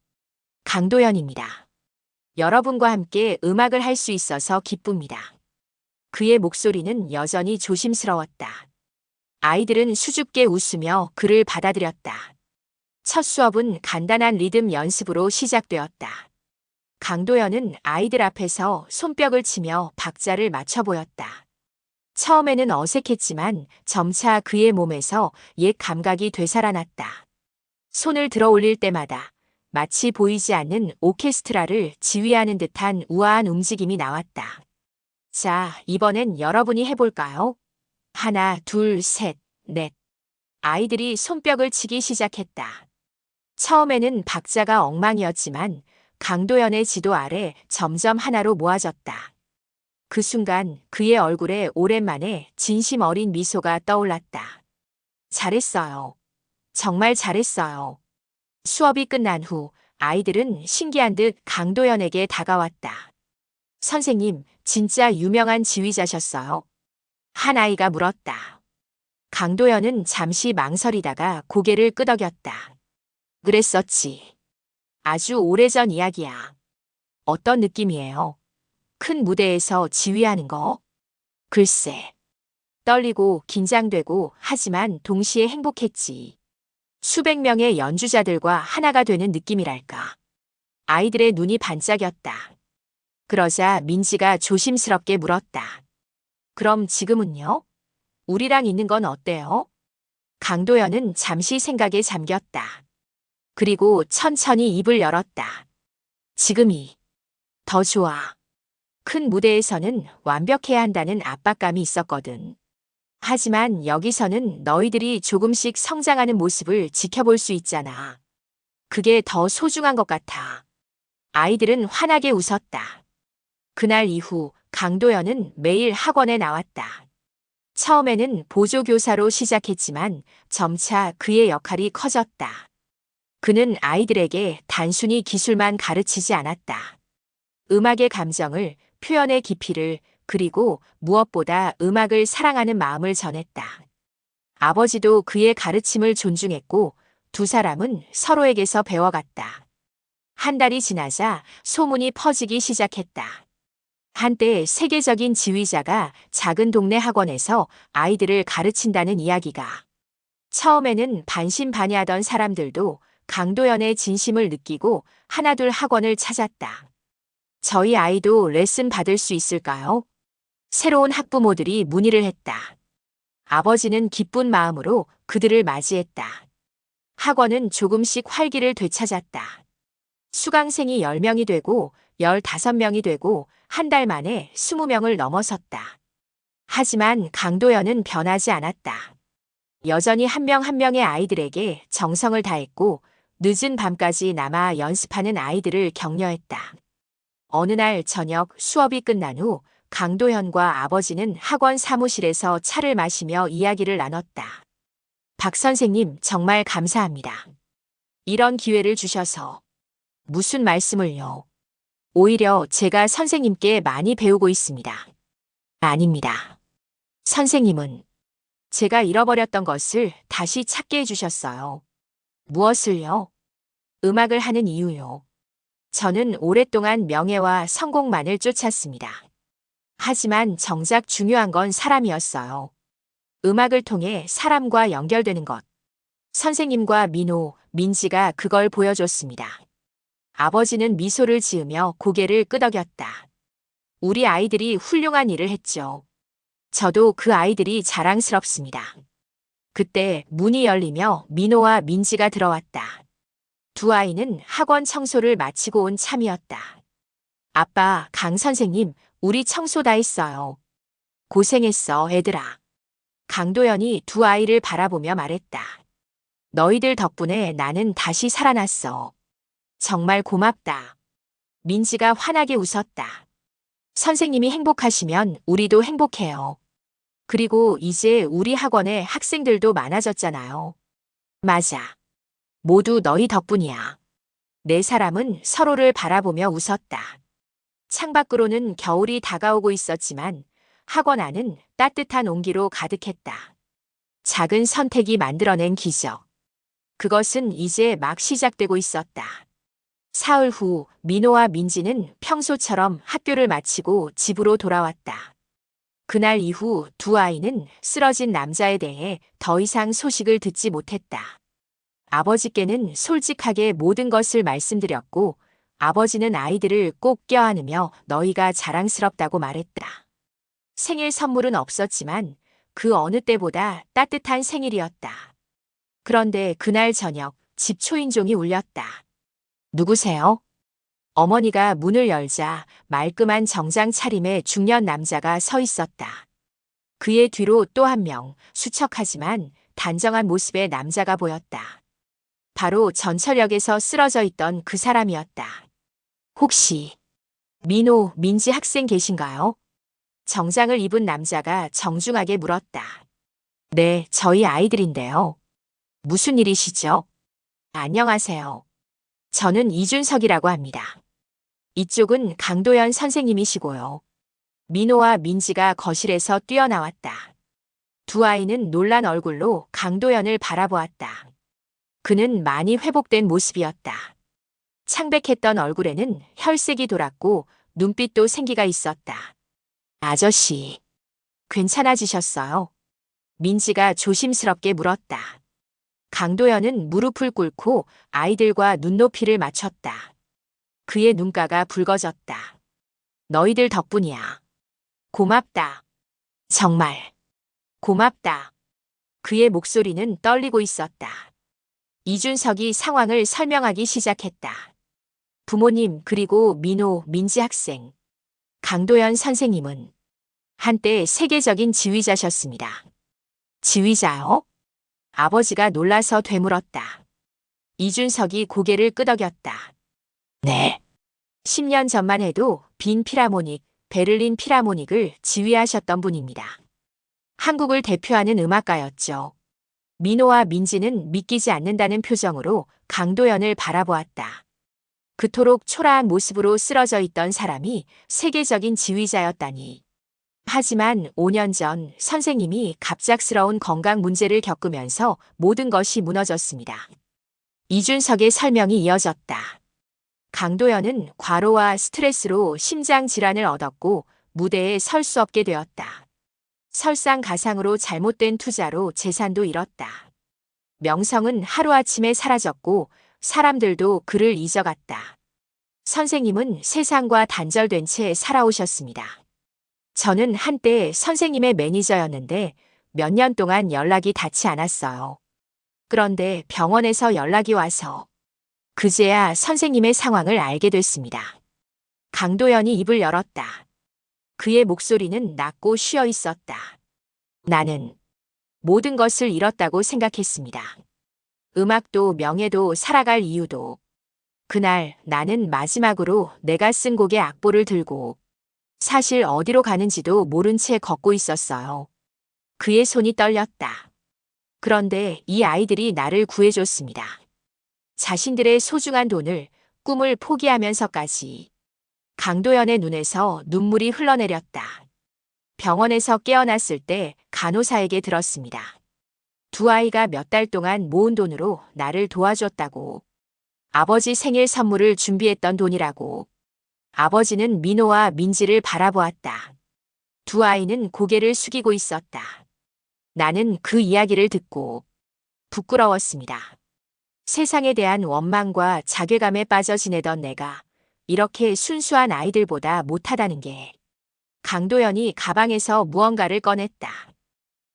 [SPEAKER 1] 강도연입니다. 여러분과 함께 음악을 할 수 있어서 기쁩니다. 그의 목소리는 여전히 조심스러웠다. 아이들은 수줍게 웃으며 그를 받아들였다. 첫 수업은 간단한 리듬 연습으로 시작되었다. 강도연은 아이들 앞에서 손뼉을 치며 박자를 맞춰 보였다. 처음에는 어색했지만 점차 그의 몸에서 옛 감각이 되살아났다. 손을 들어 올릴 때마다 마치 보이지 않는 오케스트라를 지휘하는 듯한 우아한 움직임이 나왔다. 자, 이번엔 여러분이 해볼까요? 하나, 둘, 셋, 넷. 아이들이 손뼉을 치기 시작했다. 처음에는 박자가 엉망이었지만 강도연의 지도 아래 점점 하나로 모아졌다. 그 순간 그의 얼굴에 오랜만에 진심 어린 미소가 떠올랐다. 잘했어요. 정말 잘했어요. 수업이 끝난 후 아이들은 신기한 듯 강도연에게 다가왔다. 선생님, 진짜 유명한 지휘자셨어요. 한 아이가 물었다. 강도연은 잠시 망설이다가 고개를 끄덕였다. 그랬었지. 아주 오래전 이야기야. 어떤 느낌이에요? 큰 무대에서 지휘하는 거? 글쎄. 떨리고 긴장되고 하지만 동시에 행복했지. 수백 명의 연주자들과 하나가 되는 느낌이랄까. 아이들의 눈이 반짝였다. 그러자 민지가 조심스럽게 물었다. 그럼 지금은요? 우리랑 있는 건 어때요? 강도연은 잠시 생각에 잠겼다. 그리고 천천히 입을 열었다. 지금이 더 좋아. 큰 무대에서는 완벽해야 한다는 압박감이 있었거든. 하지만 여기서는 너희들이 조금씩 성장하는 모습을 지켜볼 수 있잖아. 그게 더 소중한 것 같아. 아이들은 환하게 웃었다. 그날 이후 강도연은 매일 학원에 나왔다. 처음에는 보조교사로 시작했지만 점차 그의 역할이 커졌다. 그는 아이들에게 단순히 기술만 가르치지 않았다. 음악의 감정을, 표현의 깊이를, 그리고 무엇보다 음악을 사랑하는 마음을 전했다. 아버지도 그의 가르침을 존중했고 두 사람은 서로에게서 배워갔다. 한 달이 지나자 소문이 퍼지기 시작했다. 한때 세계적인 지휘자가 작은 동네 학원에서 아이들을 가르친다는 이야기가. 처음에는 반신반의하던 사람들도 강도연의 진심을 느끼고 하나둘 학원을 찾았다. 저희 아이도 레슨 받을 수 있을까요? 새로운 학부모들이 문의를 했다. 아버지는 기쁜 마음으로 그들을 맞이했다. 학원은 조금씩 활기를 되찾았다. 수강생이 10명이 되고 15명이 되고 한 달 만에 20명을 넘어섰다. 하지만 강도연은 변하지 않았다. 여전히 한 명 한 명의 아이들에게 정성을 다했고 늦은 밤까지 남아 연습하는 아이들을 격려했다. 어느 날 저녁 수업이 끝난 후 강도현과 아버지는 학원 사무실에서 차를 마시며 이야기를 나눴다. 박 선생님, 정말 감사합니다. 이런 기회를 주셔서. 무슨 말씀을요? 오히려 제가 선생님께 많이 배우고 있습니다. 아닙니다. 선생님은 제가 잃어버렸던 것을 다시 찾게 해주셨어요. 무엇을요? 음악을 하는 이유요. 저는 오랫동안 명예와 성공만을 쫓았습니다. 하지만 정작 중요한 건 사람이었어요. 음악을 통해 사람과 연결되는 것. 선생님과 민호, 민지가 그걸 보여줬습니다. 아버지는 미소를 지으며 고개를 끄덕였다. 우리 아이들이 훌륭한 일을 했죠. 저도 그 아이들이 자랑스럽습니다. 그때 문이 열리며 민호와 민지가 들어왔다. 두 아이는 학원 청소를 마치고 온 참이었다. 아빠, 강 선생님, 우리 청소 다 했어요. 고생했어, 애들아. 강도연이 두 아이를 바라보며 말했다. 너희들 덕분에 나는 다시 살아났어. 정말 고맙다. 민지가 환하게 웃었다. 선생님이 행복하시면 우리도 행복해요. 그리고 이제 우리 학원에 학생들도 많아졌잖아요. 맞아. 모두 너희 덕분이야. 네 사람은 서로를 바라보며 웃었다. 창밖으로는 겨울이 다가오고 있었지만 학원 안은 따뜻한 온기로 가득했다. 작은 선택이 만들어낸 기적. 그것은 이제 막 시작되고 있었다. 사흘 후 민호와 민지는 평소처럼 학교를 마치고 집으로 돌아왔다. 그날 이후 두 아이는 쓰러진 남자에 대해 더 이상 소식을 듣지 못했다. 아버지께는 솔직하게 모든 것을 말씀드렸고 아버지는 아이들을 꼭 껴안으며 너희가 자랑스럽다고 말했다. 생일 선물은 없었지만 그 어느 때보다 따뜻한 생일이었다. 그런데 그날 저녁 집 초인종이 울렸다. 누구세요? 어머니가 문을 열자 말끔한 정장 차림의 중년 남자가 서 있었다. 그의 뒤로 또 한 명, 수척하지만 단정한 모습의 남자가 보였다. 바로 전철역에서 쓰러져 있던 그 사람이었다. 혹시 민호, 민지 학생 계신가요? 정장을 입은 남자가 정중하게 물었다. 네, 저희 아이들인데요. 무슨 일이시죠? 안녕하세요. 저는 이준석이라고 합니다. 이쪽은 강도연 선생님이시고요. 민호와 민지가 거실에서 뛰어나왔다. 두 아이는 놀란 얼굴로 강도연을 바라보았다. 그는 많이 회복된 모습이었다. 창백했던 얼굴에는 혈색이 돌았고 눈빛도 생기가 있었다. 아저씨, 괜찮아지셨어요? 민지가 조심스럽게 물었다. 강도연은 무릎을 꿇고 아이들과 눈높이를 맞췄다. 그의 눈가가 붉어졌다. 너희들 덕분이야. 고맙다. 정말 고맙다. 그의 목소리는 떨리고 있었다. 이준석이 상황을 설명하기 시작했다. 부모님 그리고 민호, 민지 학생. 강도연 선생님은 한때 세계적인 지휘자셨습니다. 지휘자요? 아버지가 놀라서 되물었다. 이준석이 고개를 끄덕였다. 네. 10년 전만 해도 빈 필하모닉, 베를린 필하모닉을 지휘하셨던 분입니다. 한국을 대표하는 음악가였죠. 민호와 민지는 믿기지 않는다는 표정으로 강도연을 바라보았다. 그토록 초라한 모습으로 쓰러져 있던 사람이 세계적인 지휘자였다니. 하지만 5년 전 선생님이 갑작스러운 건강 문제를 겪으면서 모든 것이 무너졌습니다. 이준석의 설명이 이어졌다. 강도연은 과로와 스트레스로 심장 질환을 얻었고 무대에 설 수 없게 되었다. 설상가상으로 잘못된 투자로 재산도 잃었다. 명성은 하루아침에 사라졌고 사람들도 그를 잊어갔다. 선생님은 세상과 단절된 채 살아오셨습니다. 저는 한때 선생님의 매니저였는데 몇 년 동안 연락이 닿지 않았어요. 그런데 병원에서 연락이 와서 그제야 선생님의 상황을 알게 됐습니다. 강도연이 입을 열었다. 그의 목소리는 낮고 쉬어 있었다. 나는 모든 것을 잃었다고 생각했습니다. 음악도 명예도 살아갈 이유도. 그날 나는 마지막으로 내가 쓴 곡의 악보를 들고 사실 어디로 가는지도 모른 채 걷고 있었어요. 그의 손이 떨렸다. 그런데 이 아이들이 나를 구해줬습니다. 자신들의 소중한 돈을, 꿈을 포기하면서까지. 강도연의 눈에서 눈물이 흘러내렸다. 병원에서 깨어났을 때 간호사에게 들었습니다. 두 아이가 몇 달 동안 모은 돈으로 나를 도와줬다고. 아버지 생일 선물을 준비했던 돈이라고. 아버지는 민호와 민지를 바라보았다. 두 아이는 고개를 숙이고 있었다. 나는 그 이야기를 듣고 부끄러웠습니다. 세상에 대한 원망과 자괴감에 빠져 지내던 내가 이렇게 순수한 아이들보다 못하다는 게. 강도연이 가방에서 무언가를 꺼냈다.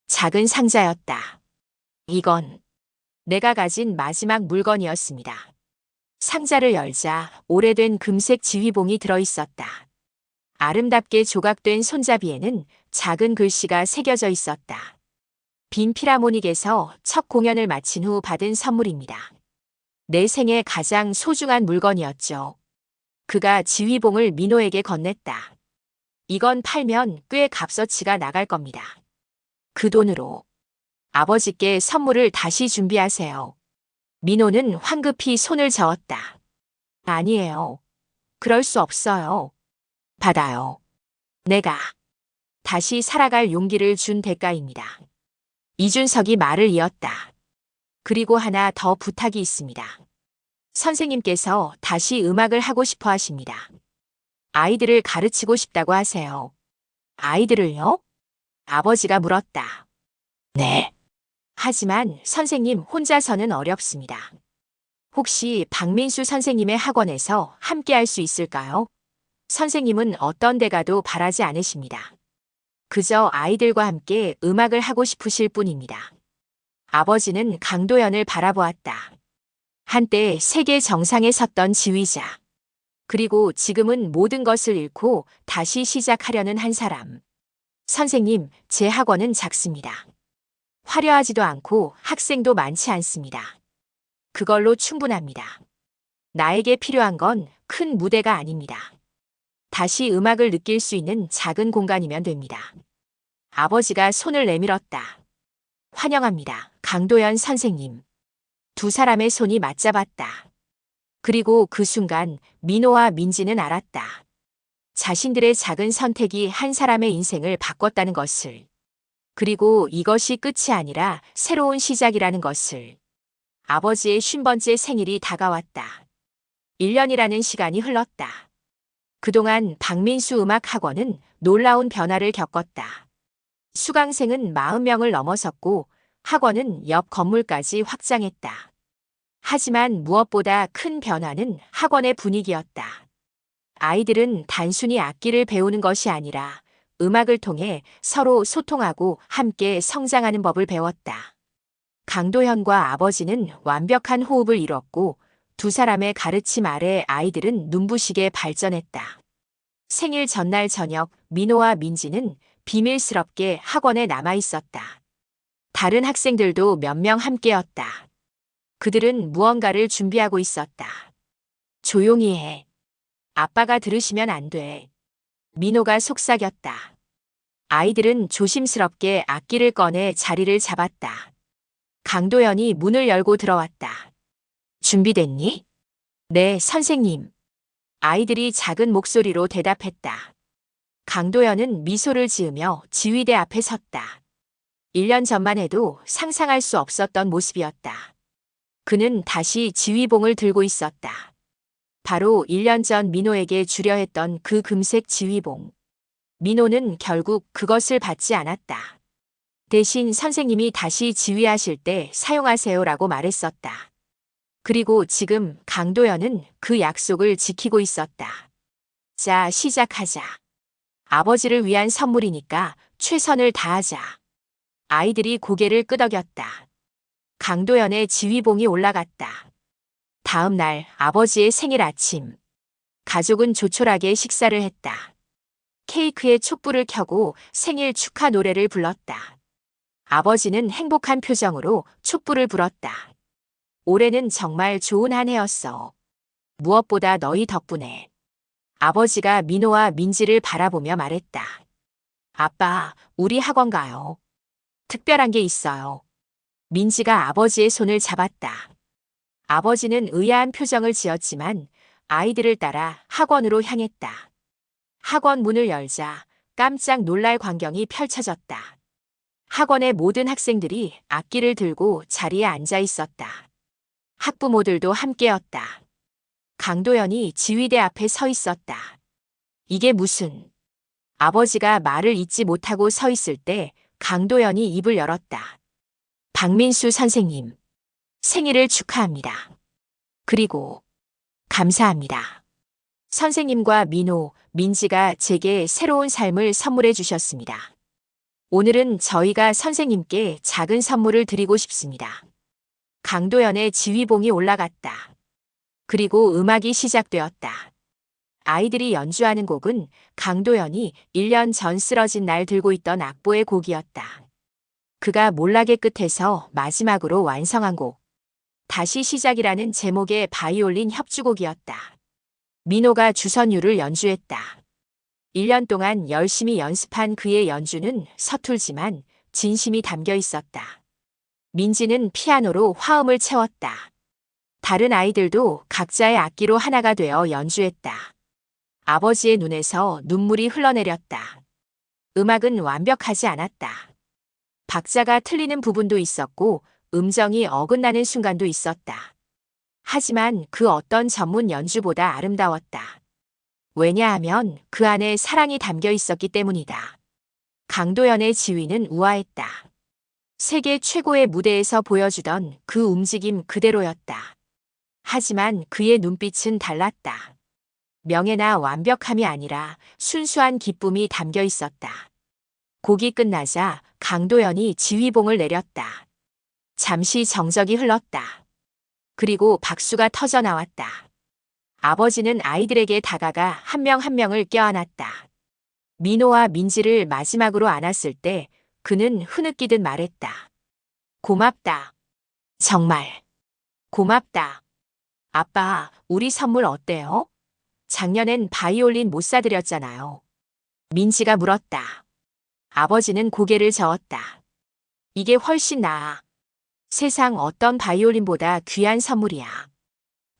[SPEAKER 1] 작은 상자였다. 이건 내가 가진 마지막 물건이었습니다. 상자를 열자 오래된 금색 지휘봉이 들어있었다. 아름답게 조각된 손잡이에는 작은 글씨가 새겨져 있었다. 빈 필하모닉에서 첫 공연을 마친 후 받은 선물입니다. 내 생애 가장 소중한 물건이었죠. 그가 지휘봉을 민호에게 건넸다. 이건 팔면 꽤 값어치가 나갈 겁니다. 그 돈으로 아버지께 선물을 다시 준비하세요. 민호는 황급히 손을 저었다. 아니에요. 그럴 수 없어요. 받아요. 내가 다시 살아갈 용기를 준 대가입니다. 이준석이 말을 이었다. 그리고 하나 더 부탁이 있습니다. 선생님께서 다시 음악을 하고 싶어 하십니다. 아이들을 가르치고 싶다고 하세요. 아이들을요? 아버지가 물었다. 네. 하지만 선생님 혼자서는 어렵습니다. 혹시 박민수 선생님의 학원에서 함께 할 수 있을까요? 선생님은 어떤 데 가도 바라지 않으십니다. 그저 아이들과 함께 음악을 하고 싶으실 뿐입니다. 아버지는 강도연을 바라보았다. 한때 세계 정상에 섰던 지휘자. 그리고 지금은 모든 것을 잃고 다시 시작하려는 한 사람. 선생님, 제 학원은 작습니다. 화려하지도 않고 학생도 많지 않습니다. 그걸로 충분합니다. 나에게 필요한 건 큰 무대가 아닙니다. 다시 음악을 느낄 수 있는 작은 공간이면 됩니다. 아버지가 손을 내밀었다. 환영합니다, 강도연 선생님. 두 사람의 손이 맞잡았다. 그리고 그 순간 민호와 민지는 알았다. 자신들의 작은 선택이 한 사람의 인생을 바꿨다는 것을. 그리고 이것이 끝이 아니라 새로운 시작이라는 것을. 아버지의 50번째 생일이 다가왔다. 1년이라는 시간이 흘렀다. 그동안 박민수 음악학원은 놀라운 변화를 겪었다. 수강생은 40명을 넘어섰고 학원은 옆 건물까지 확장했다. 하지만 무엇보다 큰 변화는 학원의 분위기였다. 아이들은 단순히 악기를 배우는 것이 아니라 음악을 통해 서로 소통하고 함께 성장하는 법을 배웠다. 강도현과 아버지는 완벽한 호흡을 이뤘고 두 사람의 가르침 아래 아이들은 눈부시게 발전했다. 생일 전날 저녁 민호와 민지는 비밀스럽게 학원에 남아 있었다. 다른 학생들도 몇 명 함께였다. 그들은 무언가를 준비하고 있었다. 조용히 해. 아빠가 들으시면 안 돼. 민호가 속삭였다. 아이들은 조심스럽게 악기를 꺼내 자리를 잡았다. 강도현이 문을 열고 들어왔다. 준비됐니? 네, 선생님. 아이들이 작은 목소리로 대답했다. 강도현은 미소를 지으며 지휘대 앞에 섰다. 1년 전만 해도 상상할 수 없었던 모습이었다. 그는 다시 지휘봉을 들고 있었다. 바로 1년 전 민호에게 주려 했던 그 금색 지휘봉. 민호는 결국 그것을 받지 않았다. 대신 선생님이 다시 지휘하실 때 사용하세요라고 말했었다. 그리고 지금 강도현은 그 약속을 지키고 있었다. 자, 시작하자. 아버지를 위한 선물이니까 최선을 다하자. 아이들이 고개를 끄덕였다. 강도현의 지휘봉이 올라갔다. 다음 날 아버지의 생일 아침. 가족은 조촐하게 식사를 했다. 케이크에 촛불을 켜고 생일 축하 노래를 불렀다. 아버지는 행복한 표정으로 촛불을 불었다. 올해는 정말 좋은 한 해였어. 무엇보다 너희 덕분에. 아버지가 민호와 민지를 바라보며 말했다. 아빠, 우리 학원 가요. 특별한 게 있어요. 민지가 아버지의 손을 잡았다. 아버지는 의아한 표정을 지었지만 아이들을 따라 학원으로 향했다. 학원 문을 열자 깜짝 놀랄 광경이 펼쳐졌다. 학원의 모든 학생들이 악기를 들고 자리에 앉아 있었다. 학부모들도 함께였다. 강도현이 지휘대 앞에 서 있었다. 이게 무슨... 아버지가 말을 잇지 못하고 서 있을 때 강도현이 입을 열었다. 박민수 선생님, 생일을 축하합니다. 그리고 감사합니다. 선생님과 민호, 민지가 제게 새로운 삶을 선물해 주셨습니다. 오늘은 저희가 선생님께 작은 선물을 드리고 싶습니다. 강도현의 지휘봉이 올라갔다. 그리고 음악이 시작되었다. 아이들이 연주하는 곡은 강도현이 1년 전 쓰러진 날 들고 있던 악보의 곡이었다. 그가 몰락의 끝에서 마지막으로 완성한 곡. 다시 시작이라는 제목의 바이올린 협주곡이었다. 민호가 주선율을 연주했다. 1년 동안 열심히 연습한 그의 연주는 서툴지만 진심이 담겨 있었다. 민지는 피아노로 화음을 채웠다. 다른 아이들도 각자의 악기로 하나가 되어 연주했다. 아버지의 눈에서 눈물이 흘러내렸다. 음악은 완벽하지 않았다. 박자가 틀리는 부분도 있었고 음정이 어긋나는 순간도 있었다. 하지만 그 어떤 전문 연주보다 아름다웠다. 왜냐하면 그 안에 사랑이 담겨 있었기 때문이다. 강도현의 지휘는 우아했다. 세계 최고의 무대에서 보여주던 그 움직임 그대로였다. 하지만 그의 눈빛은 달랐다. 명예나 완벽함이 아니라 순수한 기쁨이 담겨 있었다. 곡이 끝나자 강도현이 지휘봉을 내렸다. 잠시 정적이 흘렀다. 그리고 박수가 터져 나왔다. 아버지는 아이들에게 다가가 한 명 한 명을 껴안았다. 민호와 민지를 마지막으로 안았을 때 그는 흐느끼듯 말했다. 고맙다. 정말. 고맙다. 아빠, 우리 선물 어때요? 작년엔 바이올린 못 사드렸잖아요. 민지가 물었다. 아버지는 고개를 저었다. 이게 훨씬 나아. 세상 어떤 바이올린보다 귀한 선물이야.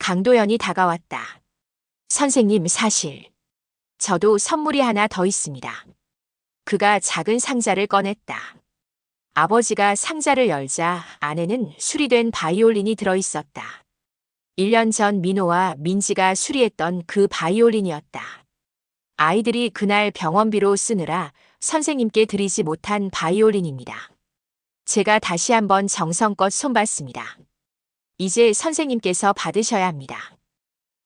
[SPEAKER 1] 강도연이 다가왔다. 선생님, 사실 저도 선물이 하나 더 있습니다. 그가 작은 상자를 꺼냈다. 아버지가 상자를 열자 안에는 수리된 바이올린이 들어있었다. 1년 전 민호와 민지가 수리했던 그 바이올린이었다. 아이들이 그날 병원비로 쓰느라 선생님께 드리지 못한 바이올린입니다. 제가 다시 한번 정성껏 손봤습니다. 이제 선생님께서 받으셔야 합니다.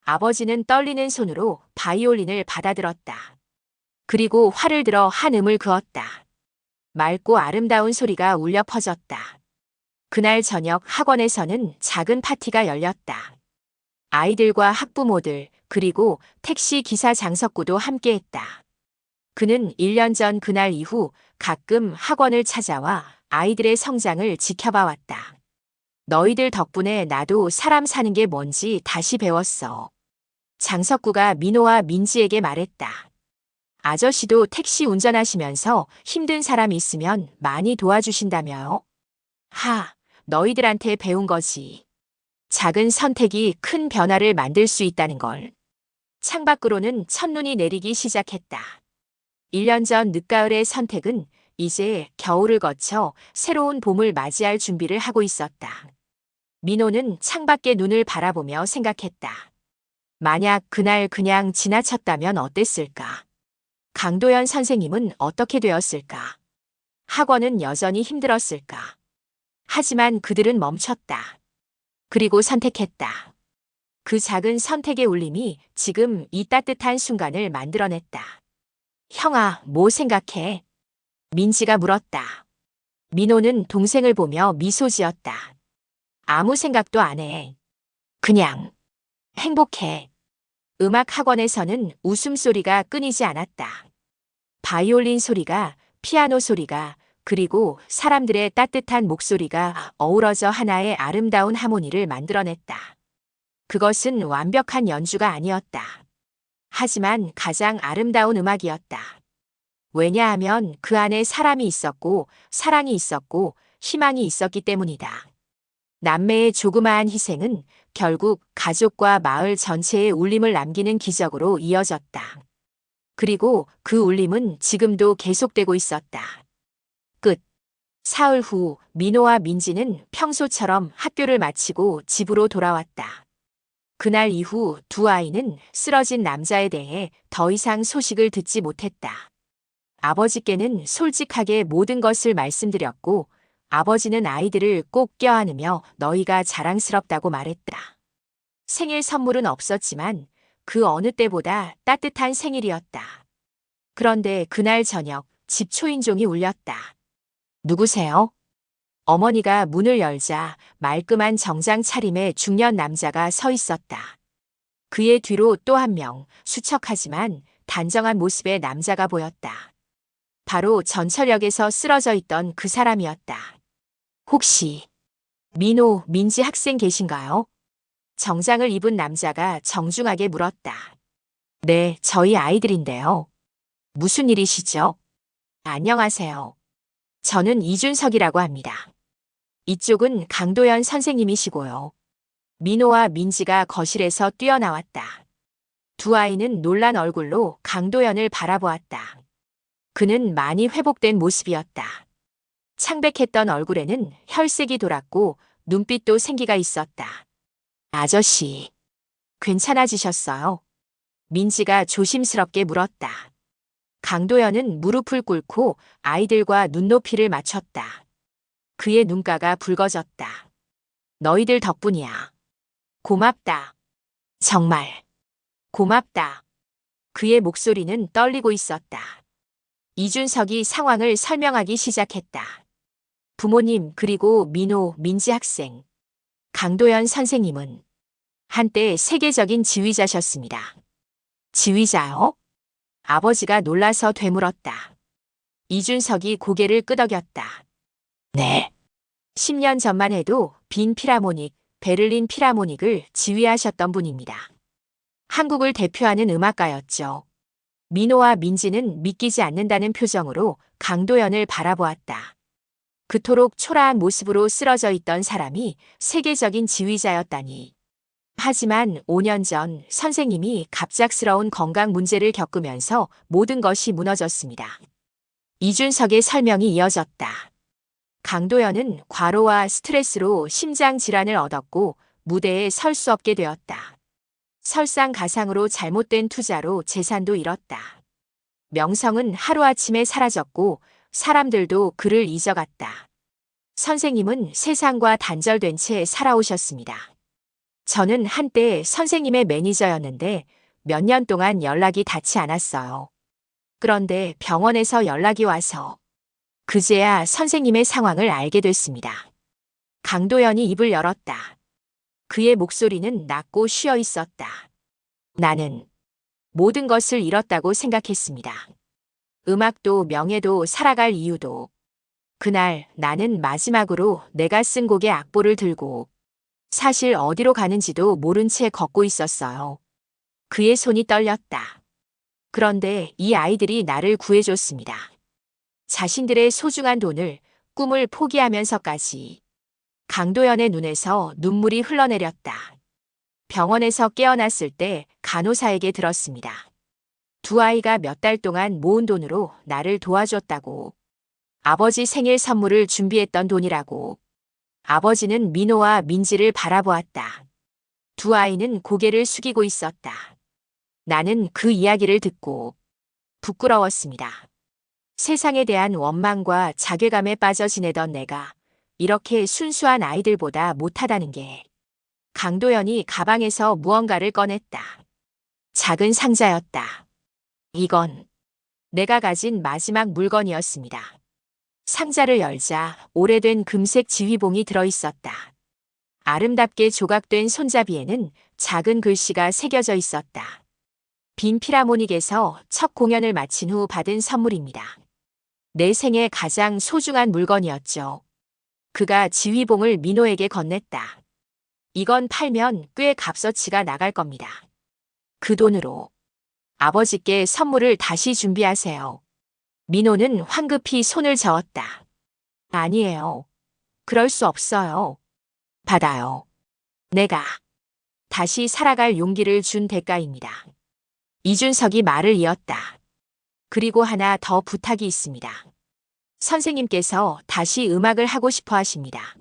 [SPEAKER 1] 아버지는 떨리는 손으로 바이올린을 받아들었다. 그리고 활을 들어 한 음을 그었다. 맑고 아름다운 소리가 울려 퍼졌다. 그날 저녁 학원에서는 작은 파티가 열렸다. 아이들과 학부모들, 그리고 택시 기사 장석구도 함께했다. 그는 1년 전 그날 이후 가끔 학원을 찾아와 아이들의 성장을 지켜봐왔다. 너희들 덕분에 나도 사람 사는 게 뭔지 다시 배웠어. 장석구가 민호와 민지에게 말했다. 아저씨도 택시 운전하시면서 힘든 사람 있으면 많이 도와주신다며요. 너희들한테 배운 거지. 작은 선택이 큰 변화를 만들 수 있다는 걸. 창밖으로는 첫눈이 내리기 시작했다. 1년 전 늦가을의 선택은 이제 겨울을 거쳐 새로운 봄을 맞이할 준비를 하고 있었다. 민호는 창밖의 눈을 바라보며 생각했다. 만약 그날 그냥 지나쳤다면 어땠을까? 강도연 선생님은 어떻게 되었을까? 학원은 여전히 힘들었을까? 하지만 그들은 멈췄다. 그리고 선택했다. 그 작은 선택의 울림이 지금 이 따뜻한 순간을 만들어냈다. 형아, 뭐 생각해? 민지가 물었다. 민호는 동생을 보며 미소 지었다. 아무 생각도 안 해. 그냥 행복해. 음악 학원에서는 웃음소리가 끊이지 않았다. 바이올린 소리가, 피아노 소리가, 그리고 사람들의 따뜻한 목소리가 어우러져 하나의 아름다운 하모니를 만들어냈다. 그것은 완벽한 연주가 아니었다. 하지만 가장 아름다운 음악이었다. 왜냐하면 그 안에 사람이 있었고, 사랑이 있었고, 희망이 있었기 때문이다. 남매의 조그마한 희생은 결국 가족과 마을 전체의 울림을 남기는 기적으로 이어졌다. 그리고 그 울림은 지금도 계속되고 있었다. 끝. 사흘 후 민호와 민지는 평소처럼 학교를 마치고 집으로 돌아왔다. 그날 이후 두 아이는 쓰러진 남자에 대해 더 이상 소식을 듣지 못했다. 아버지께는 솔직하게 모든 것을 말씀드렸고 아버지는 아이들을 꼭 껴안으며 너희가 자랑스럽다고 말했다. 생일 선물은 없었지만 그 어느 때보다 따뜻한 생일이었다. 그런데 그날 저녁 집 초인종이 울렸다. 누구세요? 어머니가 문을 열자 말끔한 정장 차림의 중년 남자가 서 있었다. 그의 뒤로 또 한 명, 수척하지만 단정한 모습의 남자가 보였다. 바로 전철역에서 쓰러져 있던 그 사람이었다. 혹시 민호, 민지 학생 계신가요? 정장을 입은 남자가 정중하게 물었다. 네, 저희 아이들인데요. 무슨 일이시죠? 안녕하세요. 저는 이준석이라고 합니다. 이쪽은 강도연 선생님이시고요. 민호와 민지가 거실에서 뛰어나왔다. 두 아이는 놀란 얼굴로 강도연을 바라보았다. 그는 많이 회복된 모습이었다. 창백했던 얼굴에는 혈색이 돌았고 눈빛도 생기가 있었다. 아저씨, 괜찮아지셨어요? 민지가 조심스럽게 물었다. 강도연은 무릎을 꿇고 아이들과 눈높이를 맞췄다. 그의 눈가가 붉어졌다. 너희들 덕분이야. 고맙다. 정말 고맙다. 그의 목소리는 떨리고 있었다. 이준석이 상황을 설명하기 시작했다. 부모님 그리고 민호, 민지 학생. 강도연 선생님은 한때 세계적인 지휘자셨습니다. 지휘자요? 아버지가 놀라서 되물었다. 이준석이 고개를 끄덕였다. 네. 10년 전만 해도 빈 필하모닉, 베를린 필하모닉을 지휘하셨던 분입니다. 한국을 대표하는 음악가였죠. 민호와 민지는 믿기지 않는다는 표정으로 강도연을 바라보았다. 그토록 초라한 모습으로 쓰러져 있던 사람이 세계적인 지휘자였다니. 하지만 5년 전 선생님이 갑작스러운 건강 문제를 겪으면서 모든 것이 무너졌습니다. 이준석의 설명이 이어졌다. 강도연은 과로와 스트레스로 심장 질환을 얻었고 무대에 설 수 없게 되었다. 설상가상으로 잘못된 투자로 재산도 잃었다. 명성은 하루아침에 사라졌고 사람들도 그를 잊어갔다. 선생님은 세상과 단절된 채 살아오셨습니다. 저는 한때 선생님의 매니저였는데 몇 년 동안 연락이 닿지 않았어요. 그런데 병원에서 연락이 와서 그제야 선생님의 상황을 알게 됐습니다. 강도연이 입을 열었다. 그의 목소리는 낮고 쉬어 있었다. 나는 모든 것을 잃었다고 생각했습니다. 음악도 명예도 살아갈 이유도. 그날 나는 마지막으로 내가 쓴 곡의 악보를 들고 사실 어디로 가는지도 모른 채 걷고 있었어요. 그의 손이 떨렸다. 그런데 이 아이들이 나를 구해줬습니다. 자신들의 소중한 돈을, 꿈을 포기하면서까지. 강도연의 눈에서 눈물이 흘러내렸다. 병원에서 깨어났을 때 간호사에게 들었습니다. 두 아이가 몇 달 동안 모은 돈으로 나를 도와줬다고. 아버지 생일 선물을 준비했던 돈이라고. 아버지는 민호와 민지를 바라보았다. 두 아이는 고개를 숙이고 있었다. 나는 그 이야기를 듣고 부끄러웠습니다. 세상에 대한 원망과 자괴감에 빠져 지내던 내가 이렇게 순수한 아이들보다 못하다는 게. 강도연이 가방에서 무언가를 꺼냈다. 작은 상자였다. 이건 내가 가진 마지막 물건이었습니다. 상자를 열자 오래된 금색 지휘봉이 들어있었다. 아름답게 조각된 손잡이에는 작은 글씨가 새겨져 있었다. 빈 피라모닉에서 첫 공연을 마친 후 받은 선물입니다. 내 생애 가장 소중한 물건이었죠. 그가 지휘봉을 민호에게 건넸다. 이건 팔면 꽤 값어치가 나갈 겁니다. 그 돈으로 아버지께 선물을 다시 준비하세요. 민호는 황급히 손을 저었다. 아니에요. 그럴 수 없어요. 받아요. 내가 다시 살아갈 용기를 준 대가입니다. 이준석이 말을 이었다. 그리고 하나 더 부탁이 있습니다. 선생님께서 다시 음악을 하고 싶어 하십니다.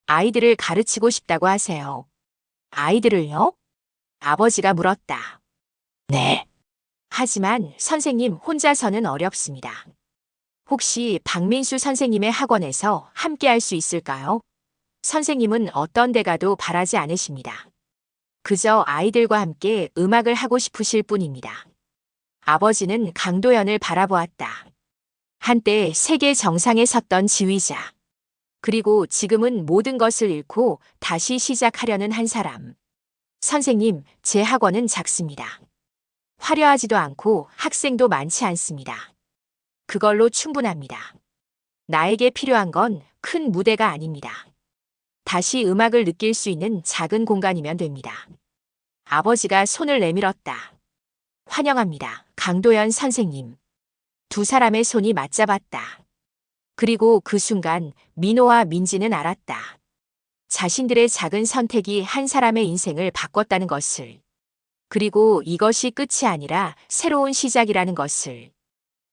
[SPEAKER 1] 아이들을 가르치고 싶다고 하세요. 아이들을요? 아버지가 물었다. 네. 하지만 선생님 혼자서는 어렵습니다. 혹시 박민수 선생님의 학원에서 함께 할 수 있을까요? 선생님은 어떤 데 가도 바라지 않으십니다. 그저 아이들과 함께 음악을 하고 싶으실 뿐입니다. 아버지는 강도연을 바라보았다. 한때 세계 정상에 섰던 지휘자. 그리고 지금은 모든 것을 잃고 다시 시작하려는 한 사람. 선생님, 제 학원은 작습니다. 화려하지도 않고 학생도 많지 않습니다. 그걸로 충분합니다. 나에게 필요한 건 큰 무대가 아닙니다. 다시 음악을 느낄 수 있는 작은 공간이면 됩니다. 아버지가 손을 내밀었다. 환영합니다, 강도연 선생님. 두 사람의 손이 맞잡았다. 그리고 그 순간 민호와 민지는 알았다. 자신들의 작은 선택이 한 사람의 인생을 바꿨다는 것을. 그리고 이것이 끝이 아니라 새로운 시작이라는 것을.